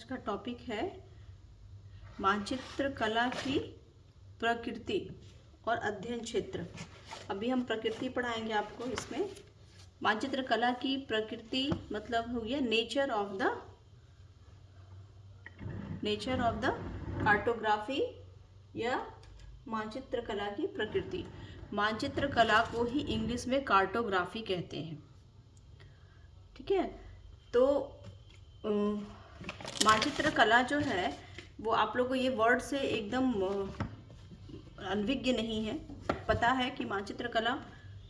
का टॉपिक है मानचित्र कला की प्रकृति और अध्ययन क्षेत्र। अभी हम प्रकृति पढ़ाएंगे आपको। इसमें मानचित्र कला की प्रकृति मतलब हो गया नेचर ऑफ द कार्टोग्राफी या मानचित्र कला की प्रकृति। मानचित्र कला को ही इंग्लिश में कार्टोग्राफी कहते हैं। ठीक है, तो मानचित्र कला जो है वो आप लोगों को ये वर्ड से एकदम अनभिज्ञ नहीं है। पता है कि मानचित्र कला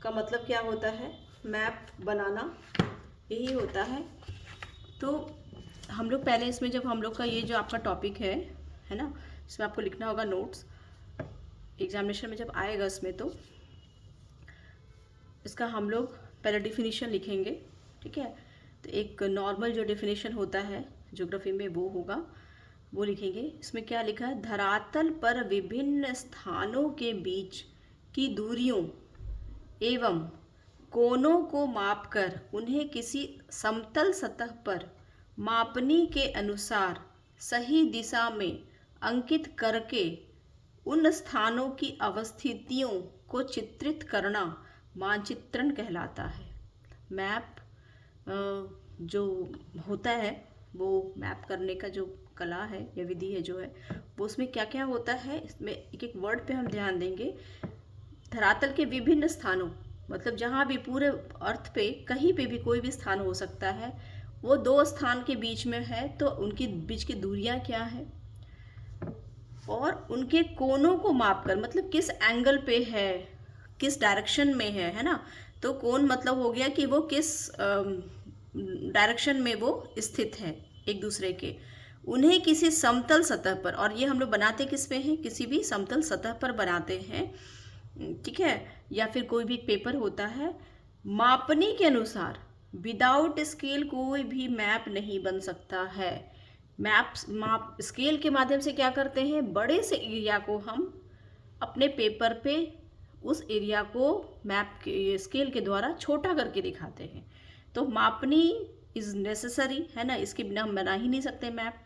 का मतलब क्या होता है, मैप बनाना यही होता है। तो हम लोग पहले इसमें जब हम लोग का ये जो आपका टॉपिक है ना, इसमें आपको लिखना होगा नोट्स। एग्जामिनेशन में जब आएगा इसमें तो इसका हम लोग पहले डिफिनीशन लिखेंगे। ठीक है, तो एक नॉर्मल जो डिफिनीशन होता है ज्योग्राफी में वो होगा, वो लिखेंगे। इसमें क्या लिखा है, धरातल पर विभिन्न स्थानों के बीच की दूरियों एवं कोणों को मापकर उन्हें किसी समतल सतह पर मापनी के अनुसार सही दिशा में अंकित करके उन स्थानों की अवस्थितियों को चित्रित करना मानचित्रण कहलाता है। मैप जो होता है वो मैप करने का जो कला है या विधि है जो है वो उसमें क्या क्या होता है, इसमें एक एक वर्ड पे हम ध्यान देंगे। धरातल के विभिन्न स्थानों मतलब जहाँ भी पूरे अर्थ पे कहीं पे भी कोई भी स्थान हो सकता है, वो दो स्थान के बीच में है तो उनकी बीच की दूरियां क्या है, और उनके कोणों को मापकर मतलब किस एंगल पे है, किस डायरेक्शन में है ना। तो कोण मतलब हो गया कि वो किस डायरेक्शन में वो स्थित है एक दूसरे के, उन्हें किसी समतल सतह पर, और ये हम लोग बनाते किस पे हैं, किसी भी समतल सतह पर बनाते हैं। ठीक है, या फिर कोई भी पेपर होता है, मापनी के अनुसार। विदाउट स्केल कोई भी मैप नहीं बन सकता है। माप स्केल के माध्यम से क्या करते हैं, बड़े से एरिया को हम अपने पेपर पे उस एरिया को मैप के स्केल के द्वारा छोटा करके दिखाते हैं। तो मापनी इज नेसेसरी है ना, इसके बिना हम बना ही नहीं सकते मैप।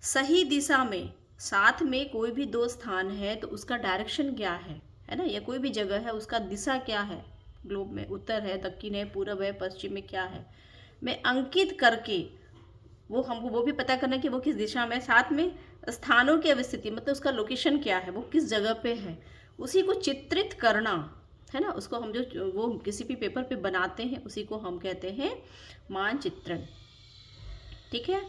सही दिशा में, साथ में कोई भी दो स्थान है तो उसका डायरेक्शन क्या है ना, या कोई भी जगह है उसका दिशा क्या है, ग्लोब में उत्तर है, दक्षिण है, पूर्व है, पश्चिम में क्या है, मैं अंकित करके वो हमको वो भी पता करना कि वो किस दिशा में, साथ में स्थानों की अवस्थिति मतलब उसका लोकेशन क्या है, वो किस जगह पे है, उसी को चित्रित करना है ना। उसको हम जो वो किसी भी पेपर पे बनाते हैं उसी को हम कहते हैं मानचित्रण। ठीक है,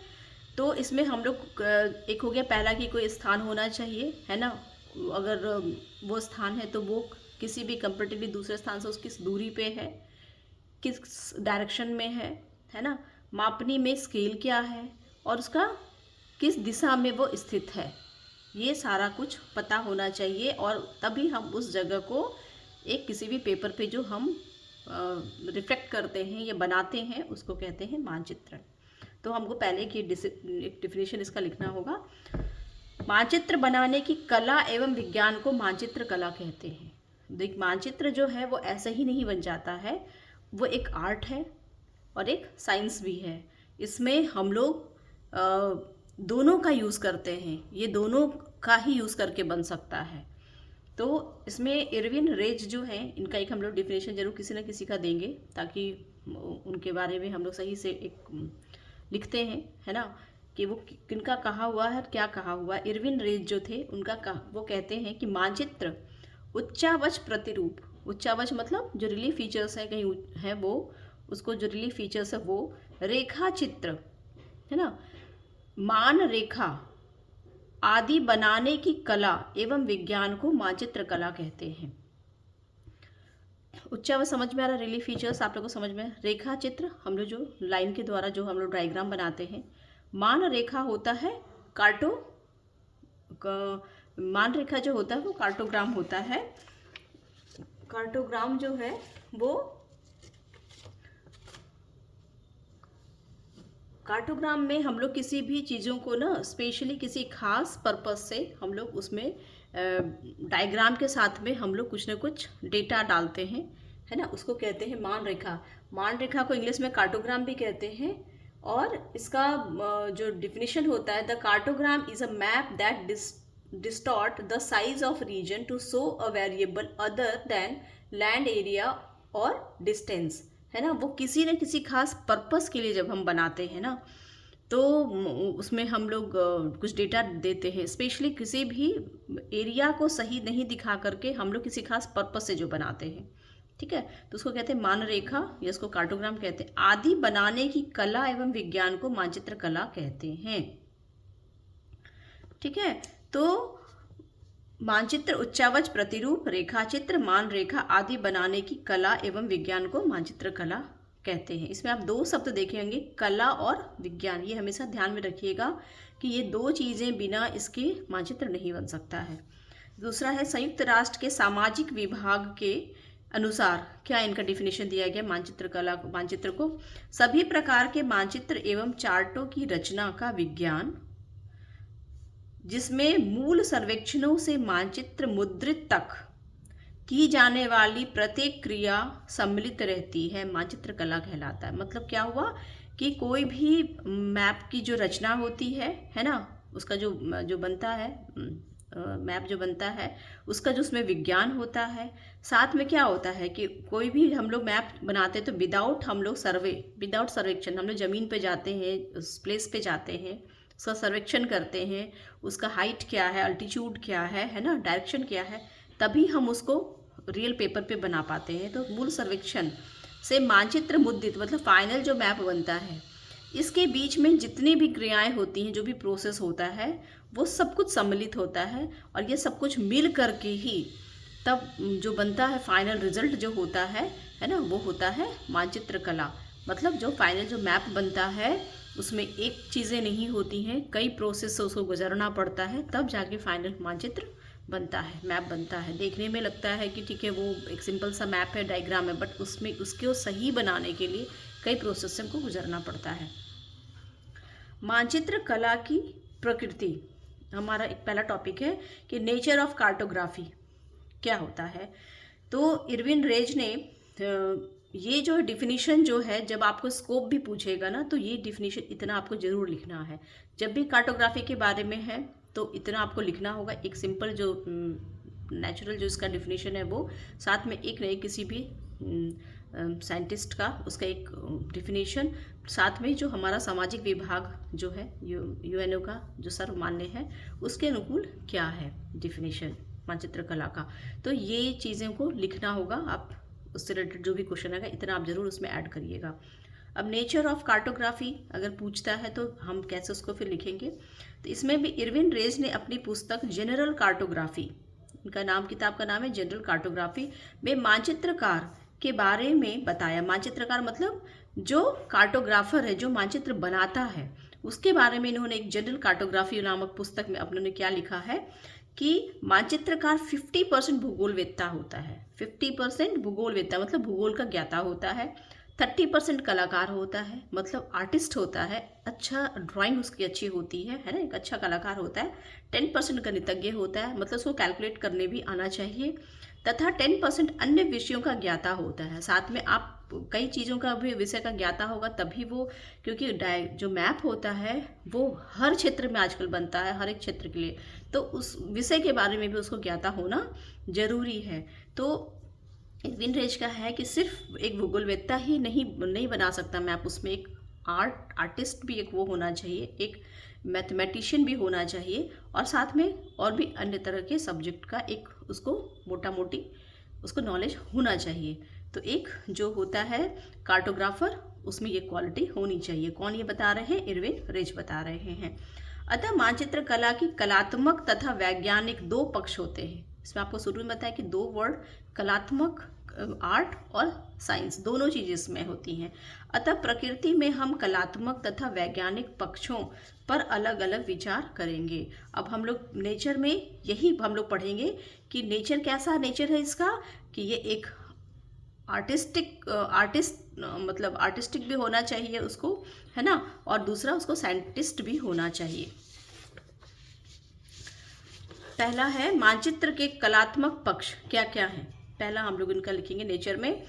तो इसमें हम लोग एक हो गया पहला कि कोई स्थान होना चाहिए है ना, अगर वो स्थान है तो वो किसी भी कंपेरेटिवली दूसरे स्थान से उसकी दूरी पे है, किस डायरेक्शन में है ना, मापनी में स्केल क्या है और उसका किस दिशा में वो स्थित है, ये सारा कुछ पता होना चाहिए। और तभी हम उस जगह को एक किसी भी पेपर पे जो हम रिफ्लेक्ट करते हैं या बनाते हैं उसको कहते हैं मानचित्रण। तो हमको पहले की एक डिफिनेशन इसका लिखना होगा। मानचित्र बनाने की कला एवं विज्ञान को मानचित्र कला कहते हैं। देख, मानचित्र जो है वो ऐसे ही नहीं बन जाता है, वो एक आर्ट है और एक साइंस भी है। इसमें हम लोग दोनों का यूज़ करते हैं, ये दोनों का ही यूज़ करके बन सकता है। तो इसमें इरविन रेज जो हैं, इनका एक हम लोग डिफिनेशन जरूर किसी न किसी का देंगे ताकि उनके बारे में हम लोग सही से एक लिखते हैं है ना, कि वो किनका कहा हुआ है, क्या कहा हुआ। इरविन रेज जो थे उनका वो कहते हैं कि मानचित्र उच्चावच प्रतिरूप, उच्चावच मतलब जो रिलीफ फीचर्स है कहीं है वो, उसको जो रिलीफ फीचर्स है वो, रेखा चित्र है ना, मान रेखा आदि बनाने की कला एवं विज्ञान को मानचित्र कला कहते हैं। उच्चावच समझ में आ रहा, रिलीफ फीचर्स आप लोगों को समझ में, रेखा चित्र हम लोग जो लाइन के द्वारा जो हम लोग डायग्राम बनाते हैं, मान रेखा होता है मान रेखा जो होता है वो कार्टोग्राम होता है। कार्टोग्राम जो है वो कार्टोग्राम में हम लोग किसी भी चीज़ों को ना स्पेशली किसी खास पर्पस से हम लोग उसमें डायग्राम के साथ में हम लोग कुछ ना कुछ डेटा डालते हैं है ना, उसको कहते हैं मान रेखा। मान रेखा को इंग्लिश में कार्टोग्राम भी कहते हैं और इसका जो डिफिनीशन होता है, the cartogram is a map that distort the size of region to show a variable other than land area और डिस्टेंस, है ना। वो किसी न किसी खास पर्पस के लिए जब हम बनाते हैं ना, तो उसमें हम लोग कुछ डेटा देते हैं, स्पेशली किसी भी एरिया को सही नहीं दिखा करके हम लोग किसी खास पर्पस से जो बनाते हैं, ठीक है। तो उसको कहते हैं मानरेखा या इसको कार्टोग्राम कहते हैं। आदि बनाने की कला एवं विज्ञान को मानचित्र कला कहते हैं, ठीक है। तो मानचित्र, उच्चावच, प्रतिरूप, रेखाचित्र, मान रेखा आदि बनाने की कला एवं विज्ञान को मानचित्र कला कहते हैं। इसमें आप दो शब्द देखेंगे, कला और विज्ञान। ये हमेशा ध्यान में रखिएगा कि ये दो चीज़ें बिना इसके मानचित्र नहीं बन सकता है। दूसरा है संयुक्त राष्ट्र के सामाजिक विभाग के अनुसार क्या इनका डिफिनेशन दिया गया मानचित्र कला, मानचित्र को सभी प्रकार के मानचित्र एवं चार्टों की रचना का विज्ञान, जिसमें मूल सर्वेक्षणों से मानचित्र मुद्रित तक की जाने वाली प्रत्येक क्रिया सम्मिलित रहती है, मानचित्र कला कहलाता है। मतलब क्या हुआ कि कोई भी मैप की जो रचना होती है ना, उसका जो बनता है मैप जो बनता है, उसका जो उसमें विज्ञान होता है। साथ में क्या होता है कि कोई भी हम लोग मैप बनाते हैं तो विदाउट सर्वेक्षण हम लोग ज़मीन पे जाते हैं, उस प्लेस पे जाते हैं, उसका सर्वेक्षण करते हैं, उसका हाइट क्या है, अल्टीट्यूड क्या है ना, डायरेक्शन क्या है, तभी हम उसको रियल पेपर पे बना पाते हैं। तो मूल सर्वेक्षण से मानचित्र मुद्रित मतलब फाइनल जो मैप बनता है, इसके बीच में जितनी भी क्रियाएं होती हैं, जो भी प्रोसेस होता है, वो सब कुछ सम्मिलित होता है और ये सब कुछ मिल करके ही तब जो बनता है फाइनल रिजल्ट जो होता है ना, वो होता है मानचित्र कला। मतलब जो फाइनल जो मैप बनता है उसमें एक चीज़ें नहीं होती हैं, कई प्रोसेस से उसको गुजरना पड़ता है, तब जाके फाइनल मानचित्र बनता है, मैप बनता है। देखने में लगता है कि ठीक है वो एक सिंपल सा मैप है, डायग्राम है, बट उसमें उसको सही बनाने के लिए कई प्रोसेस से हमको गुजरना पड़ता है। मानचित्र कला की प्रकृति हमारा एक पहला टॉपिक है कि नेचर ऑफ कार्टोग्राफी क्या होता है। तो इरविन रेज ने ये जो डिफिनीशन जो है, जब आपको स्कोप भी पूछेगा ना, तो ये डिफिनीशन इतना आपको ज़रूर लिखना है। जब भी कार्टोग्राफी के बारे में है तो इतना आपको लिखना होगा। एक सिंपल जो नेचुरल जो इसका डिफिनीशन है वो, साथ में एक नए किसी भी साइंटिस्ट का उसका एक डिफिनीशन, साथ में जो हमारा सामाजिक विभाग जो है यूएनओ का जो सर्वमान्य है, उसके अनुकूल क्या है डिफिनीशन मानचित्र कला का। तो ये चीज़ों को लिखना होगा। आप उससे रिलेटेड जो भी क्वेश्चन आएगा इतना आप ज़रूर उसमें ऐड करिएगा। अब नेचर ऑफ कार्टोग्राफी अगर पूछता है तो हम कैसे उसको फिर लिखेंगे। तो इसमें भी इरविन रेज ने अपनी पुस्तक जनरल कार्टोग्राफी, इनका नाम, किताब का नाम है जनरल कार्टोग्राफी, में मानचित्रकार के बारे में बताया। मानचित्रकार मतलब जो कार्टोग्राफर है, जो मानचित्र बनाता है, उसके बारे में इन्होंने एक जनरल कार्टोग्राफी नामक पुस्तक में अपने क्या लिखा है कि मानचित्रकार 50% भूगोलवेत्ता होता है। 50% भूगोलवेत्ता मतलब भूगोल का ज्ञाता होता है। 30% कलाकार होता है, मतलब आर्टिस्ट होता है, अच्छा ड्राइंग उसकी अच्छी होती है ना, एक अच्छा कलाकार होता है। 10% गणितज्ञ होता है, मतलब उसको कैलकुलेट करने भी आना चाहिए, तथा 10% अन्य विषयों का ज्ञाता होता है। साथ में आप कई चीज़ों का भी विषय का ज्ञाता होगा तभी वो, क्योंकि जो मैप होता है वो हर क्षेत्र में आजकल बनता है, हर एक क्षेत्र के लिए, तो उस विषय के बारे में भी उसको ज्ञाता होना जरूरी है। तो इरविन रेज का है कि सिर्फ एक भूगोलवेत्ता ही नहीं बना सकता मैप, उसमें एक आर्टिस्ट भी एक वो होना चाहिए, एक मैथमेटिशियन भी होना चाहिए, और साथ में और भी अन्य तरह के सब्जेक्ट का एक उसको मोटा मोटी उसको नॉलेज होना चाहिए। तो एक जो होता है कार्टोग्राफर, उसमें ये क्वालिटी होनी चाहिए। कौन ये बता रहे हैं? इरविन रेज बता रहे हैं। अतः मानचित्र कला की कलात्मक तथा वैज्ञानिक दो पक्ष होते हैं। इसमें आपको शुरू में बताया कि दो वर्ड, कलात्मक आर्ट और साइंस, दोनों चीज़ें इसमें होती हैं। अतः प्रकृति में हम कलात्मक तथा वैज्ञानिक पक्षों पर अलग अलग विचार करेंगे। अब हम लोग नेचर में यही हम लोग पढ़ेंगे कि नेचर कैसा नेचर है इसका, कि ये एक आर्टिस्ट मतलब आर्टिस्टिक भी होना चाहिए उसको, है ना, और दूसरा उसको साइंटिस्ट भी होना चाहिए। पहला है मानचित्र के कलात्मक पक्ष क्या क्या हैं। पहला हम लोग इनका लिखेंगे नेचर में,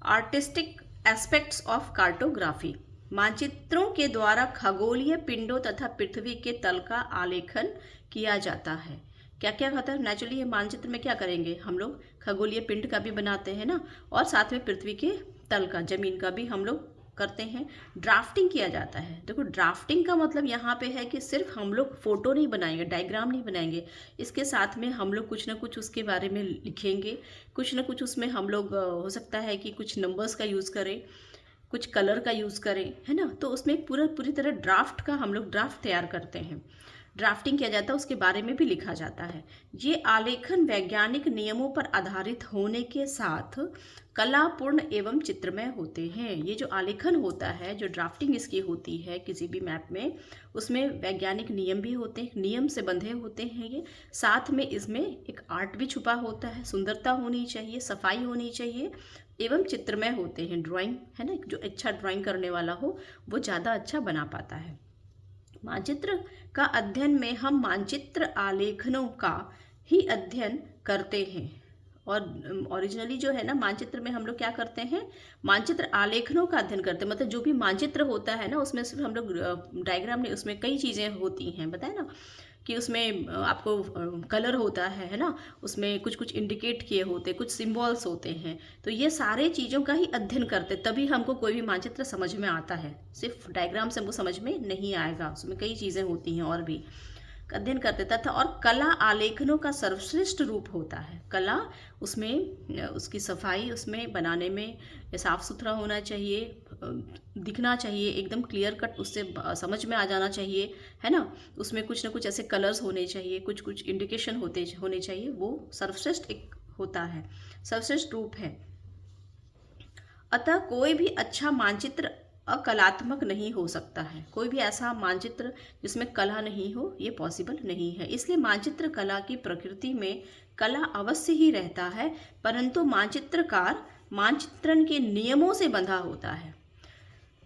आर्टिस्टिक एस्पेक्ट्स ऑफ कार्टोग्राफी। मानचित्रों के द्वारा खगोलीय पिंडों तथा पृथ्वी के तल का आलेखन किया जाता है। क्या क्या होता है नेचुरली, ये मानचित्र में क्या करेंगे हम लोग, खगोलीय पिंड का भी बनाते हैं ना, और साथ में पृथ्वी के तल का, जमीन का भी हम लोग करते हैं। ड्राफ्टिंग किया जाता है। देखो ड्राफ्टिंग का मतलब यहाँ पे है कि सिर्फ हम लोग फोटो नहीं बनाएंगे, डायग्राम नहीं बनाएंगे, इसके साथ में हम लोग कुछ ना कुछ उसके बारे में लिखेंगे, कुछ ना कुछ उसमें हम लोग हो सकता है कि कुछ नंबर्स का यूज़ करें, कुछ कलर का यूज़ करें, है ना। तो उसमें पूरी तरह ड्राफ्ट का हम लोग ड्राफ्ट तैयार करते हैं, ड्राफ्टिंग किया जाता है, उसके बारे में भी लिखा जाता है। ये आलेखन वैज्ञानिक नियमों पर आधारित होने के साथ कलापूर्ण एवं चित्रमय होते हैं। ये जो आलेखन होता है, जो ड्राफ्टिंग इसकी होती है किसी भी मैप में, उसमें वैज्ञानिक नियम भी होते हैं, नियम से बंधे होते हैं ये, साथ में इसमें एक आर्ट भी छुपा होता है, सुंदरता होनी चाहिए, सफाई होनी चाहिए, एवं चित्रमय होते हैं। ड्राइंग है ना, जो अच्छा ड्राइंग करने वाला हो वो ज़्यादा अच्छा बना पाता है। मानचित्र का अध्ययन में हम मानचित्र आलेखनों का ही अध्ययन करते हैं। और ओरिजिनली जो है ना, मानचित्र में हम लोग क्या करते हैं, मानचित्र आलेखनों का अध्ययन करते हैं। मतलब जो भी मानचित्र होता है ना, उसमें सिर्फ हम लोग डायग्राम नहीं, उसमें कई चीज़ें होती हैं, बताए ना कि उसमें आपको कलर होता है ना, उसमें कुछ कुछ इंडिकेट किए होते, कुछ सिंबल्स होते हैं। तो ये सारे चीज़ों का ही अध्ययन करते, तभी हमको कोई भी मानचित्र समझ में आता है। सिर्फ डायग्राम से हमको समझ में नहीं आएगा, उसमें कई चीज़ें होती हैं और भी अध्ययन करते तथा। और कला आलेखनों का सर्वश्रेष्ठ रूप होता है। कला उसमें उसकी सफाई, उसमें बनाने में साफ सुथरा होना चाहिए, दिखना चाहिए एकदम क्लियर कट, उससे समझ में आ जाना चाहिए, है ना। उसमें कुछ ना कुछ ऐसे कलर्स होने चाहिए, कुछ कुछ इंडिकेशन होने चाहिए, वो सर्वश्रेष्ठ एक होता है, सर्वश्रेष्ठ रूप है। अतः कोई भी अच्छा मानचित्र अकलात्मक नहीं हो सकता है। कोई भी ऐसा मानचित्र जिसमें कला नहीं हो, ये पॉसिबल नहीं है। इसलिए मानचित्र कला की प्रकृति में कला अवश्य ही रहता है, परंतु मानचित्रकार मानचित्रण के नियमों से बंधा होता है।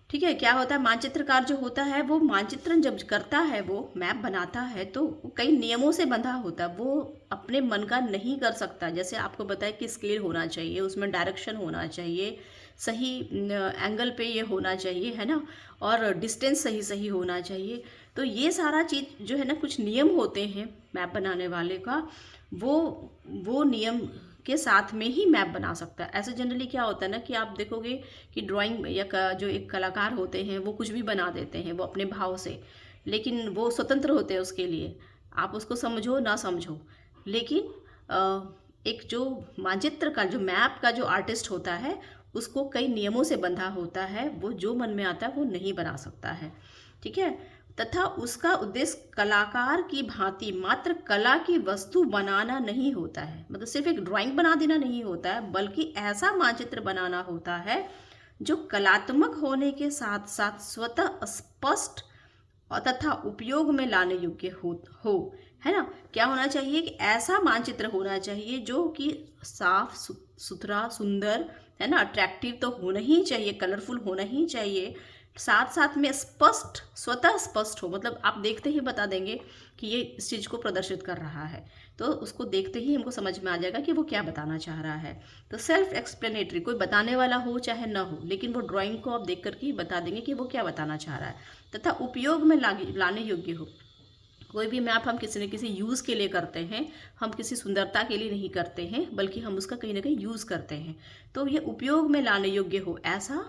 ठीक है, क्या होता है, मानचित्रकार जो होता है वो मानचित्रण जब करता है, वो मैप बनाता है, तो कई नियमों से बंधा होता है, वो अपने मन का नहीं कर सकता। जैसे आपको बताया कि स्केल होना चाहिए, उसमें डायरेक्शन होना चाहिए, सही एंगल पे ये होना चाहिए, है ना, और डिस्टेंस सही सही होना चाहिए। तो ये सारा चीज़ जो है ना, कुछ नियम होते हैं मैप बनाने वाले का, वो नियम के साथ में ही मैप बना सकता है। ऐसे जनरली क्या होता है ना कि आप देखोगे कि ड्राइंग या जो एक कलाकार होते हैं वो कुछ भी बना देते हैं, वो अपने भाव से, लेकिन वो स्वतंत्र होते हैं उसके लिए, आप उसको समझो ना समझो। लेकिन एक जो मानचित्र का, जो मैप का जो आर्टिस्ट होता है, उसको कई नियमों से बंधा होता है, वो जो मन में आता है वो नहीं बना सकता है। ठीक है, तथा उसका उद्देश्य कलाकार की भांति मात्र कला की वस्तु बनाना नहीं होता है। मतलब सिर्फ एक ड्राइंग बना देना नहीं होता है, बल्कि ऐसा मानचित्र बनाना होता है जो कलात्मक होने के साथ साथ स्वतः स्पष्ट और तथा उपयोग में लाने योग्य हो, है ना। क्या होना चाहिए कि ऐसा मानचित्र होना चाहिए जो कि साफ सुथरा, सुंदर, है ना, अट्रैक्टिव तो होना ही चाहिए, कलरफुल होना ही चाहिए, साथ साथ में स्पष्ट, स्वतः स्पष्ट हो। मतलब आप देखते ही बता देंगे कि ये इस चीज़ को प्रदर्शित कर रहा है, तो उसको देखते ही हमको समझ में आ जाएगा कि वो क्या बताना चाह रहा है। तो सेल्फ एक्सप्लेनेटरी, कोई बताने वाला हो चाहे ना हो, लेकिन वो ड्राइंग को आप देख करके ही बता देंगे कि वो क्या बताना चाह रहा है, तथा उपयोग में लाने योग्य हो। कोई भी मैप हम किसी न किसी यूज़ के लिए करते हैं, हम किसी सुंदरता के लिए नहीं करते हैं, बल्कि हम उसका कहीं ना कहीं यूज़ करते हैं। तो ये उपयोग में लाने योग्य हो, ऐसा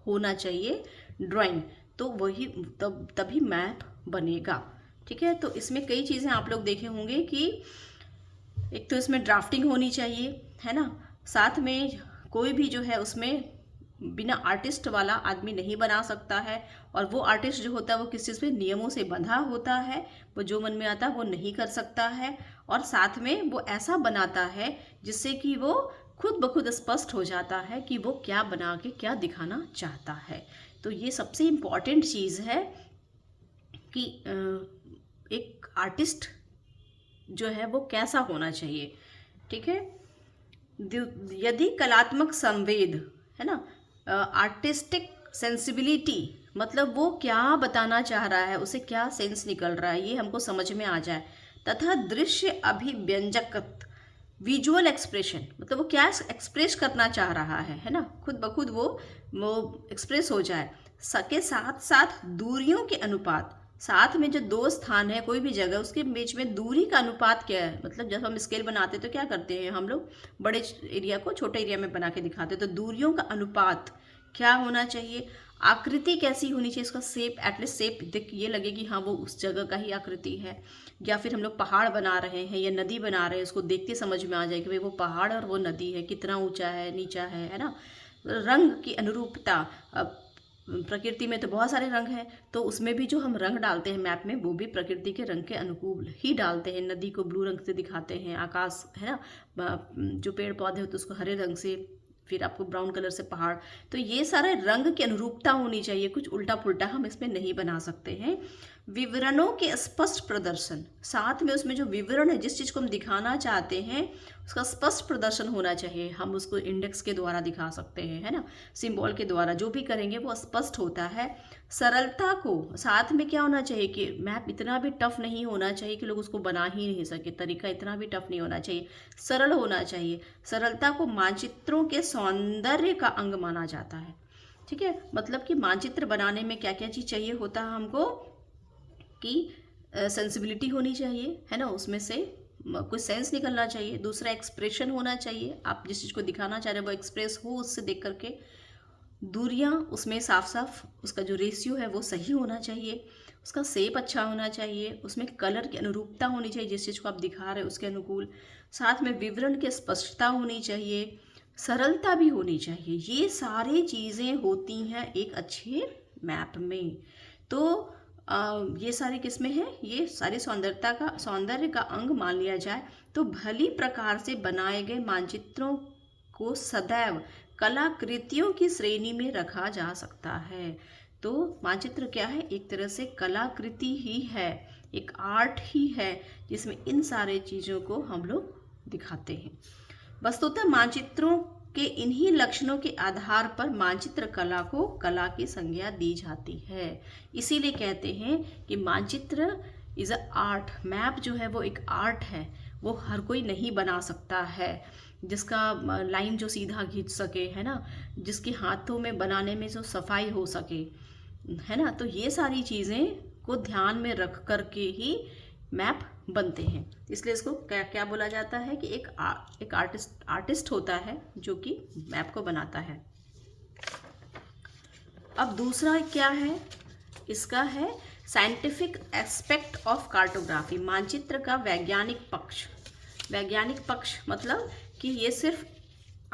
होना चाहिए ड्राइंग, तो वही तभी मैप बनेगा। ठीक है, तो इसमें कई चीज़ें आप लोग देखे होंगे कि एक तो इसमें ड्राफ्टिंग होनी चाहिए, है ना, साथ में कोई भी जो है उसमें बिना आर्टिस्ट वाला आदमी नहीं बना सकता है, और वो आर्टिस्ट जो होता है वो किसी चीज़ पे नियमों से बंधा होता है, वो जो मन में आता है वो नहीं कर सकता है, और साथ में वो ऐसा बनाता है जिससे कि वो खुद ब खुद स्पष्ट हो जाता है कि वो क्या बना के क्या दिखाना चाहता है। तो ये सबसे इम्पॉर्टेंट चीज़ है कि एक आर्टिस्ट जो है वो कैसा होना चाहिए। ठीक है, यदि कलात्मक संवेद, है ना, आर्टिस्टिक सेंसिबिलिटी, मतलब वो क्या बताना चाह रहा है, उसे क्या सेंस निकल रहा है, ये हमको समझ में आ जाए, तथा दृश्य अभिव्यंजक विजुअल एक्सप्रेशन मतलब वो क्या एक्सप्रेस करना चाह रहा है ना, खुद ब खुद वो एक्सप्रेस हो जाए। के साथ साथ दूरियों के अनुपात, साथ में जो दो स्थान है कोई भी जगह उसके बीच में दूरी का अनुपात क्या है, मतलब जब हम स्केल बनाते हैं तो क्या करते हैं हम लोग, बड़े एरिया को छोटे एरिया में बना के दिखाते हैं, तो दूरियों का अनुपात क्या होना चाहिए, आकृति कैसी होनी चाहिए, इसका शेप, एटलीस्ट शेप देख ये लगे कि हाँ वो उस जगह का ही आकृति है। या फिर हम लोग पहाड़ बना रहे हैं या नदी बना रहे हैं, उसको देख के समझ में आ जाए कि भाई वो पहाड़ और वो नदी है, कितना ऊंचा है नीचा है ना। रंग की अनुरूपता, अब प्रकृति में तो बहुत सारे रंग हैं, तो उसमें भी जो हम रंग डालते हैं मैप में वो भी प्रकृति के रंग के अनुकूल ही डालते हैं। नदी को ब्लू रंग से दिखाते हैं, आकाश है ना, जो पेड़ पौधे होते हैं उसको हरे रंग से, फिर आपको ब्राउन कलर से पहाड़। तो ये सारे रंग की अनुरूपता होनी चाहिए, कुछ उल्टा पुल्टा हम इसमें नहीं बना सकते हैं। विवरणों के स्पष्ट प्रदर्शन, साथ में उसमें जो विवरण है जिस चीज़ को हम दिखाना चाहते हैं उसका स्पष्ट प्रदर्शन होना चाहिए। हम उसको इंडेक्स के द्वारा दिखा सकते हैं, है ना, सिंबल के द्वारा, जो भी करेंगे वो स्पष्ट होता है। सरलता को साथ में क्या होना चाहिए कि मैप इतना भी टफ नहीं होना चाहिए कि लोग उसको बना ही नहीं सके, तरीका इतना भी टफ नहीं होना चाहिए, सरल होना चाहिए। सरलता को मानचित्रों के सौंदर्य का अंग माना जाता है। ठीक है, मतलब कि मानचित्र बनाने में क्या क्या चीज़ चाहिए होता है हमको, कि सेंसिबिलिटी होनी चाहिए, है ना, उसमें से कुछ सेंस निकलना चाहिए। दूसरा एक्सप्रेशन होना चाहिए, आप जिस चीज़ को दिखाना चाह रहे हो वो एक्सप्रेस हो उससे देख करके। दूरियां उसमें साफ साफ, उसका जो रेशियो है वो सही होना चाहिए। उसका शेप अच्छा होना चाहिए, उसमें कलर की अनुरूपता होनी चाहिए, जिस चीज़ को आप दिखा रहे हो उसके अनुकूल। साथ में विवरण की स्पष्टता होनी चाहिए, सरलता भी होनी चाहिए। ये सारी चीज़ें होती हैं एक अच्छे मैप में। तो ये सारे किस्में हैं, ये सारी सौंदर्य का अंग मान लिया जाए तो भली प्रकार से बनाए गए मानचित्रों को सदैव कलाकृतियों की श्रेणी में रखा जा सकता है। तो मानचित्र क्या है, एक तरह से कलाकृति ही है, एक आर्ट ही है जिसमें इन सारे चीज़ों को हम लोग दिखाते हैं। वस्तुतः मानचित्रों के इन्हीं लक्षणों के आधार पर मानचित्र कला को कला की संज्ञा दी जाती है। इसीलिए कहते हैं कि मानचित्र इज़ अ आर्ट, मैप जो है वो एक आर्ट है, वो हर कोई नहीं बना सकता है। जिसका लाइन जो सीधा खींच सके, है ना, जिसके हाथों में बनाने में जो सफाई हो सके, है ना, तो ये सारी चीज़ें को ध्यान में रख करके ही मैप बनते हैं। इसलिए इसको क्या क्या बोला जाता है कि एक आर्टिस्ट होता है जो कि मैप को बनाता है। अब दूसरा क्या है, इसका है साइंटिफिक एस्पेक्ट ऑफ कार्टोग्राफी, मानचित्र का वैज्ञानिक पक्ष। वैज्ञानिक पक्ष मतलब कि ये सिर्फ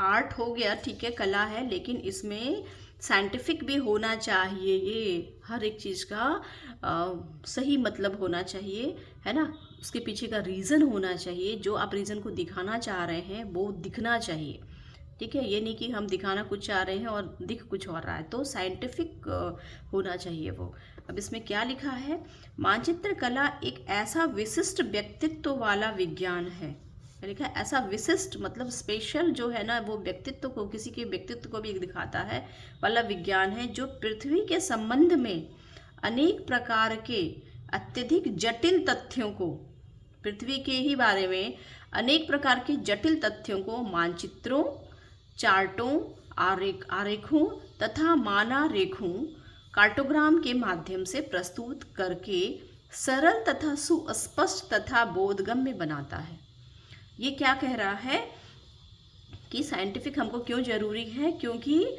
आर्ट हो गया, ठीक है, कला है, लेकिन इसमें साइंटिफिक भी होना चाहिए। ये हर एक चीज़ का सही मतलब होना चाहिए, है ना, उसके पीछे का रीज़न होना चाहिए, जो आप रीज़न को दिखाना चाह रहे हैं वो दिखना चाहिए। ठीक है, ये नहीं कि हम दिखाना कुछ चाह रहे हैं और दिख कुछ और रहा है, तो साइंटिफिक होना चाहिए वो। अब इसमें क्या लिखा है, मानचित्र कला एक ऐसा विशिष्ट व्यक्तित्व वाला विज्ञान है। लिखा है ऐसा विशिष्ट मतलब स्पेशल जो है ना, वो व्यक्तित्व को, किसी के व्यक्तित्व को भी दिखाता है वाला विज्ञान है, जो पृथ्वी के संबंध में अनेक प्रकार के अत्यधिक जटिल तथ्यों को, पृथ्वी के ही बारे में अनेक प्रकार के जटिल तथ्यों को मानचित्रों, चार्टों, आरेखों तथा मानारेखों, कार्टोग्राम के माध्यम से प्रस्तुत करके सरल तथा सुस्पष्ट तथा बोधगम्य बनाता है। ये क्या कह रहा है कि साइंटिफिक हमको क्यों ज़रूरी है, क्योंकि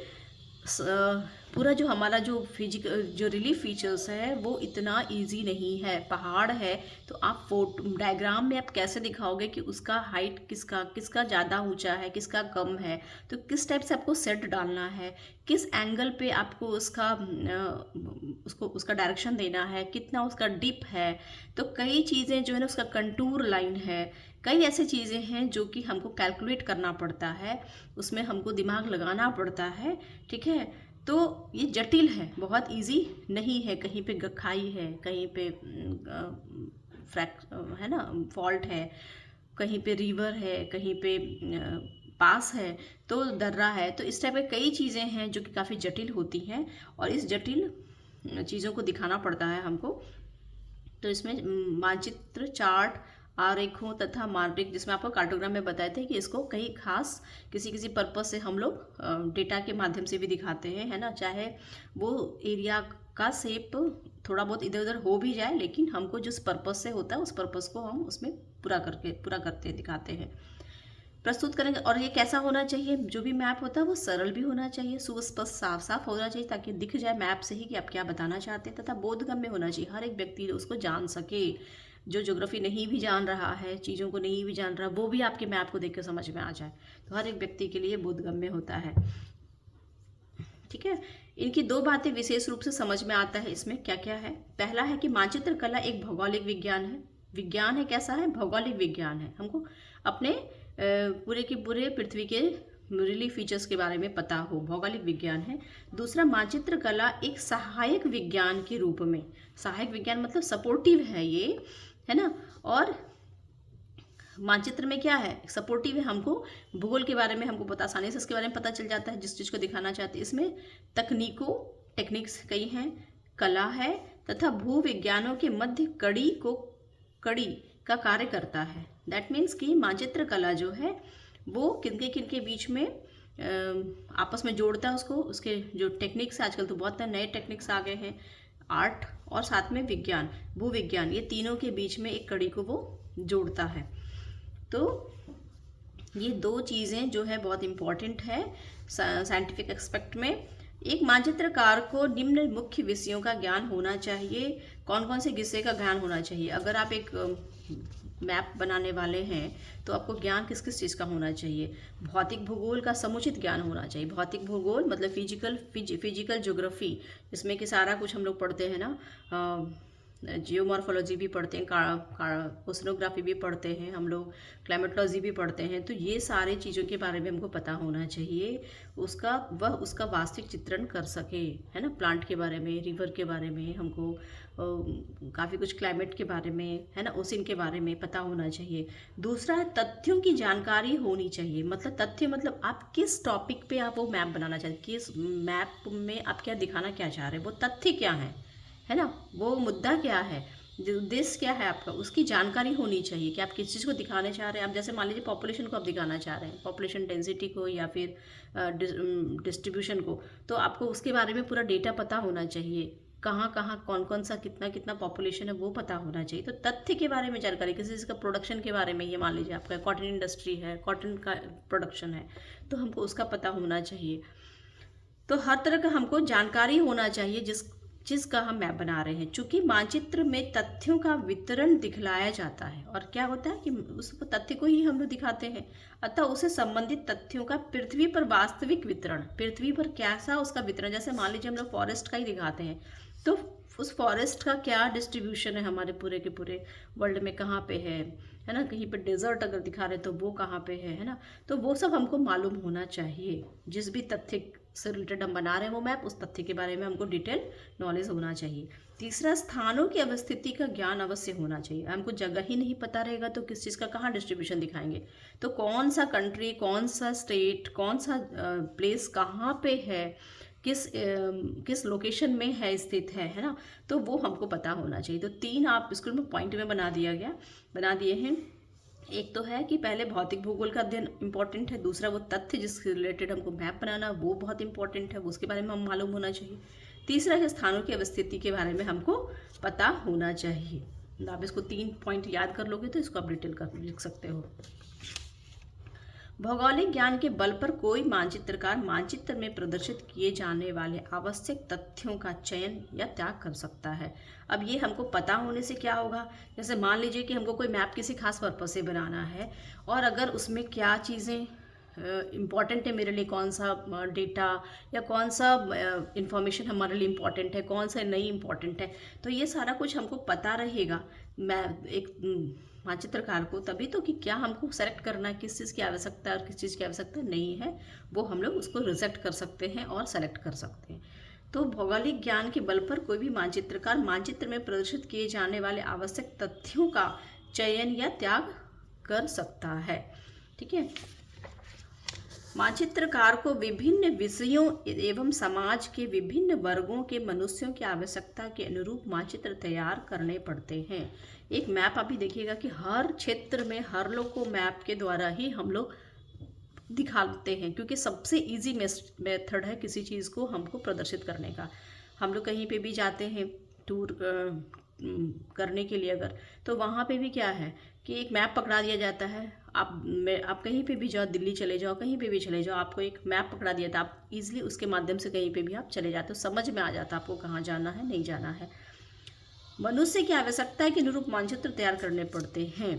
पूरा जो हमारा जो फिजिकल जो रिलीफ फीचर्स है वो इतना इजी नहीं है। पहाड़ है तो आप फोटो डायग्राम में आप कैसे दिखाओगे कि उसका हाइट किसका ज़्यादा ऊंचा है, किसका कम है, तो किस टाइप से आपको सेट डालना है, किस एंगल पे आपको उसका डायरेक्शन देना है, कितना उसका डिप है, तो कई चीज़ें जो है ना, उसका कंटूर लाइन है, कई ऐसी चीज़ें हैं जो कि हमको कैलकुलेट करना पड़ता है, उसमें हमको दिमाग लगाना पड़ता है। ठीक है, तो ये जटिल है, बहुत इजी नहीं है। कहीं पे खाई है, कहीं पे है ना फॉल्ट है, कहीं पे रिवर है, कहीं पे पास है, तो दर्रा है, तो इस टाइप के कई चीज़ें हैं जो कि काफ़ी जटिल होती हैं और इस जटिल चीज़ों को दिखाना पड़ता है हमको। तो इसमें मानचित्र, चार्ट, आरेखों तथा मानरेख, जिसमें आपको कार्टोग्राम में बताए थे कि इसको कई खास किसी किसी पर्पज से हम लोग डेटा के माध्यम से भी दिखाते हैं, है ना। चाहे वो एरिया का शेप थोड़ा बहुत इधर उधर हो भी जाए, लेकिन हमको जिस पर्पज से होता है उस पर्पज को हम उसमें पूरा करते दिखाते हैं, प्रस्तुत करेंगे। और ये कैसा होना चाहिए, जो भी मैप होता है वो सरल भी होना चाहिए, सुस्पष्ट साफ साफ होना चाहिए, ताकि दिख जाए मैप से ही कि आप क्या बताना चाहते हैं, तथा बोधगम्य होना चाहिए, हर एक व्यक्ति उसको जान सके। जो ज्योग्राफी नहीं भी जान रहा है, चीज़ों को नहीं भी जान रहा, वो भी आपके मैप को देख कर समझ में आ जाए, तो हर एक व्यक्ति के लिए बोधगम्य होता है। ठीक है, इनकी दो बातें विशेष रूप से समझ में आता है इसमें क्या क्या है। पहला है कि मानचित्र कला एक भौगोलिक विज्ञान है। विज्ञान है, कैसा है, भौगोलिक विज्ञान है। हमको अपने पूरे के पूरे पृथ्वी के रिलीफ फीचर्स के बारे में पता हो, भौगोलिक विज्ञान है। दूसरा, मानचित्र कला एक सहायक विज्ञान के रूप में, सहायक विज्ञान मतलब सपोर्टिव है ये, है ना। और मानचित्र में क्या है, सपोर्टिव है, हमको भूगोल के बारे में हमको पता, आसानी से इसके बारे में पता चल जाता है जिस चीज़ को दिखाना चाहते हैं। इसमें टेक्निक्स कई हैं, कला है, तथा भूविज्ञानों के मध्य कड़ी का कार्य करता है। दैट मीन्स कि मानचित्र कला जो है वो किनके बीच में आपस में जोड़ता है उसको, उसके जो टेक्निक्स, आजकल तो बहुत नए टेक्निक्स आ गए हैं, आर्ट और साथ में विज्ञान, भूविज्ञान, ये तीनों के बीच में एक कड़ी को वो जोड़ता है। तो ये दो चीज़ें जो है बहुत इम्पॉर्टेंट है साइंटिफिक एस्पेक्ट में। एक मानचित्रकार को निम्न मुख्य विषयों का ज्ञान होना चाहिए। कौन कौन से विषय का ज्ञान होना चाहिए, अगर आप एक मैप बनाने वाले हैं तो आपको ज्ञान किस किस चीज़ का होना चाहिए। भौतिक भूगोल का समुचित ज्ञान होना चाहिए। भौतिक भूगोल मतलब फिजिकल ज्योग्राफी, इसमें कि सारा कुछ हम लोग पढ़ते हैं ना, जियोमॉर्फोलॉजी भी पढ़ते हैं, ओशनोग्राफी भी पढ़ते हैं हम लोग, क्लाइमेटोलॉजी भी पढ़ते हैं। तो ये सारे चीज़ों के बारे में हमको पता होना चाहिए, उसका वास्तविक चित्रण कर सके, है ना। प्लांट के बारे में, रिवर के बारे में, हमको काफ़ी कुछ क्लाइमेट के बारे में, है ना, ओशन के बारे में पता होना चाहिए। दूसरा है तथ्यों की जानकारी होनी चाहिए। मतलब तथ्य मतलब आप किस टॉपिक पे आप वो मैप बनाना चाहते हैं, किस मैप में आप क्या दिखाना क्या चाह रहे हैं, वो तथ्य क्या है ना, वो मुद्दा क्या है, जो उद्देश्य क्या है आपका, उसकी जानकारी होनी चाहिए कि आप किस चीज़ को दिखाने चाह रहे हैं। आप जैसे मान लीजिए पॉपुलेशन को आप दिखाना चाह रहे हैं, पॉपुलेशन डेंसिटी को या फिर डिस्ट्रीब्यूशन को, तो आपको उसके बारे में पूरा डेटा पता होना चाहिए, कहाँ कहाँ कौन कौन सा कितना कितना पॉपुलेशन है वो पता होना चाहिए। तो तथ्य के बारे में जानकारी, किसी चीज़ का प्रोडक्शन के बारे में, ये मान लीजिए आपका कॉटन इंडस्ट्री है, कॉटन का प्रोडक्शन है, तो हमको उसका पता होना चाहिए। तो हर तरह का हमको जानकारी होना चाहिए जिस चीज़ का हम मैप बना रहे हैं। चूंकि मानचित्र में तथ्यों का वितरण दिखलाया जाता है, और क्या होता है कि उस तथ्य को ही हम लोग दिखाते हैं, अतः उसे संबंधित तथ्यों का पृथ्वी पर वास्तविक वितरण, पृथ्वी पर कैसा उसका वितरण, जैसे मान लीजिए हम लोग फॉरेस्ट का ही दिखाते हैं, तो उस फॉरेस्ट का क्या डिस्ट्रीब्यूशन है हमारे पूरे के पूरे वर्ल्ड में, कहाँ पे है ना। कहीं पे डेजर्ट अगर दिखा रहे तो वो कहाँ पे है ना। तो वो सब हमको मालूम होना चाहिए, जिस भी तथ्य से रिलेटेड हम बना रहे हैं वो मैप, उस तथ्य के बारे में हमको डिटेल नॉलेज होना चाहिए। तीसरा, स्थानों की अवस्थिति का ज्ञान अवश्य होना चाहिए। हमको जगह ही नहीं पता रहेगा तो किस चीज़ का कहाँ डिस्ट्रीब्यूशन दिखाएंगे। तो कौन सा कंट्री, कौन सा स्टेट, कौन सा प्लेस कहाँ पे है, किस लोकेशन में है स्थित है ना, तो वो हमको पता होना चाहिए। तो तीन आप स्कूल में पॉइंट में बना दिए हैं। एक तो है कि पहले भौतिक भूगोल का अध्ययन इंपॉर्टेंट है। दूसरा, वो तथ्य जिसके रिलेटेड हमको मैप बनाना वो बहुत इंपॉर्टेंट है, उसके बारे में हम मालूम होना चाहिए। तीसरा है स्थानों की अवस्थिति के बारे में हमको पता होना चाहिए। आप इसको 3 पॉइंट याद कर लोगे तो इसको आप डिटेल कर लिख सकते हो। भौगोलिक ज्ञान के बल पर कोई मानचित्रकार मानचित्र में प्रदर्शित किए जाने वाले आवश्यक तथ्यों का चयन या त्याग कर सकता है। अब ये हमको पता होने से क्या होगा, जैसे मान लीजिए कि हमको कोई मैप किसी खास पर्पज से बनाना है, और अगर उसमें क्या चीज़ें इम्पॉर्टेंट है मेरे लिए, कौन सा डेटा या कौन सा इंफॉर्मेशन हमारे लिए इम्पॉर्टेंट है, कौन सा नहीं इम्पॉर्टेंट है, तो ये सारा कुछ हमको पता रहेगा मैं एक मानचित्रकार को, तभी तो कि क्या हमको सेलेक्ट करना है, किस चीज़ की आवश्यकता है और किस चीज़ की आवश्यकता नहीं है, वो हम लोग उसको रिजेक्ट कर सकते हैं और सेलेक्ट कर सकते हैं। तो भौगोलिक ज्ञान के बल पर कोई भी मानचित्रकार मानचित्र में प्रदर्शित किए जाने वाले आवश्यक तथ्यों का चयन या त्याग कर सकता है। ठीक है, मानचित्रकार को विभिन्न विषयों एवं समाज के विभिन्न वर्गों के मनुष्यों की आवश्यकता के अनुरूप मानचित्र तैयार करने पड़ते हैं। एक मैप आप भी देखिएगा कि हर क्षेत्र में हर लोग को मैप के द्वारा ही हम लोग दिखाते हैं, क्योंकि सबसे इजी मेथड है किसी चीज़ को हमको प्रदर्शित करने का। हम लोग कहीं पे भी जाते हैं टूर करने के लिए अगर, तो वहाँ पे भी क्या है कि एक मैप पकड़ा दिया जाता है। आप कहीं पे भी जाओ, दिल्ली चले जाओ, कहीं पे भी चले जाओ, आपको एक मैप पकड़ा दिया था, आप इजीली उसके माध्यम से कहीं पे भी आप चले जाते हो, समझ में आ जाता है आपको कहाँ जाना है, नहीं जाना है। मनुष्य की आवश्यकता के अनुरूप मानचित्र तैयार करने पड़ते हैं।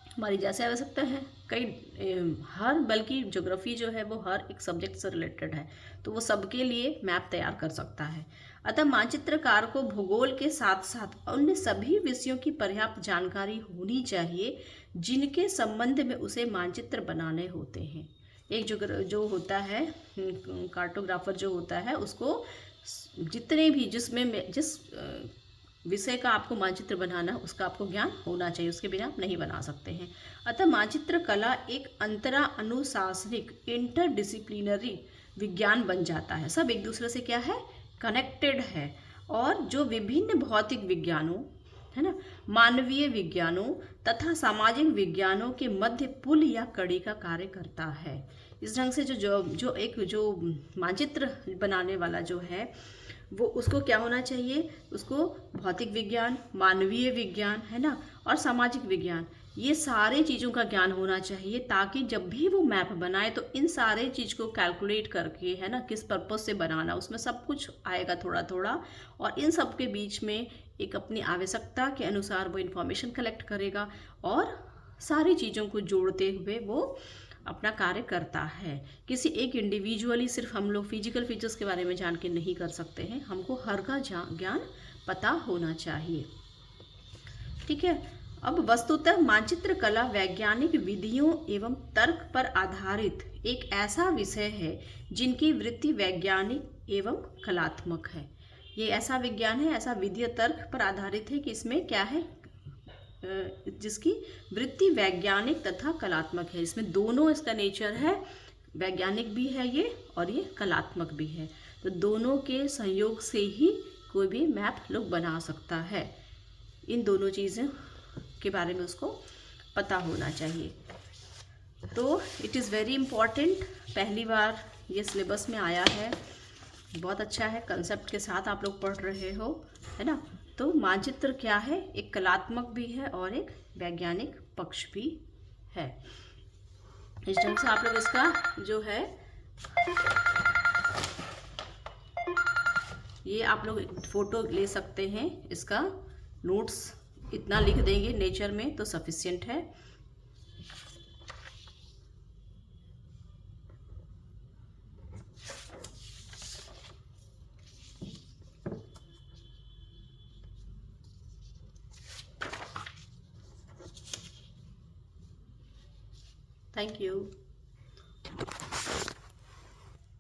हमारी जैसे आवश्यकता है हर, बल्कि ज्योग्राफी जो है वो हर एक सब्जेक्ट से रिलेटेड है, तो वो सबके लिए मैप तैयार कर सकता है। अतः मानचित्रकार को भूगोल के साथ साथ अन्य सभी विषयों की पर्याप्त जानकारी होनी चाहिए जिनके संबंध में उसे मानचित्र बनाने होते हैं। एक जो होता है कार्टोग्राफर जो होता है, उसको जितने भी जिस विषय का आपको मानचित्र बनाना उसका आपको ज्ञान होना चाहिए, उसके बिना आप नहीं बना सकते हैं। अतः मानचित्र कला एक अंतरा अनुशासनिक इंटरडिसिप्लिनरी विज्ञान बन जाता है। सब एक दूसरे से क्या है, कनेक्टेड है, और जो विभिन्न भौतिक विज्ञानों, है ना, मानवीय विज्ञानों तथा सामाजिक विज्ञानों के मध्य पुल या कड़ी का कार्य करता है। इस ढंग से जो मानचित्र बनाने वाला जो है वो, उसको क्या होना चाहिए, उसको भौतिक विज्ञान, मानवीय विज्ञान, है ना, और सामाजिक विज्ञान, ये सारे चीज़ों का ज्ञान होना चाहिए, ताकि जब भी वो मैप बनाए तो इन सारे चीज़ को कैलकुलेट करके, है ना, किस पर्पज से बनाना, उसमें सब कुछ आएगा थोड़ा थोड़ा, और इन सब के बीच में एक अपनी आवश्यकता के अनुसार वो इन्फॉर्मेशन कलेक्ट करेगा और सारी चीज़ों को जोड़ते हुए वो अपना कार्य करता है। किसी एक इंडिविजुअली सिर्फ हम लोग फिजिकल फीचर्स के बारे में जान के नहीं कर सकते हैं, हमको हर का ज्ञान पता होना चाहिए। ठीक है। अब वस्तुतः मानचित्र कला वैज्ञानिक विधियों एवं तर्क पर आधारित एक ऐसा विषय है जिनकी वृत्ति वैज्ञानिक एवं कलात्मक है। ये ऐसा विज्ञान है, ऐसा विधि तर्क पर आधारित है कि इसमें क्या है, जिसकी वृत्ति वैज्ञानिक तथा कलात्मक है। इसमें दोनों इसका नेचर है, वैज्ञानिक भी है ये और ये कलात्मक भी है, तो दोनों के संयोग से ही कोई भी मैप लोग बना सकता है। इन दोनों चीज़ों के बारे में उसको पता होना चाहिए। तो इट इज़ वेरी इम्पॉर्टेंट, पहली बार ये सिलेबस में आया है, बहुत अच्छा है, कंसेप्ट के साथ आप लोग पढ़ रहे हो, है ना। तो मानचित्र क्या है, एक कलात्मक भी है और एक वैज्ञानिक पक्ष भी है। इस ढंग से आप लोग इसका जो है ये आप लोग फोटो ले सकते हैं, इसका नोट्स इतना लिख देंगे नेचर में तो सफिशिएंट है। Thank you.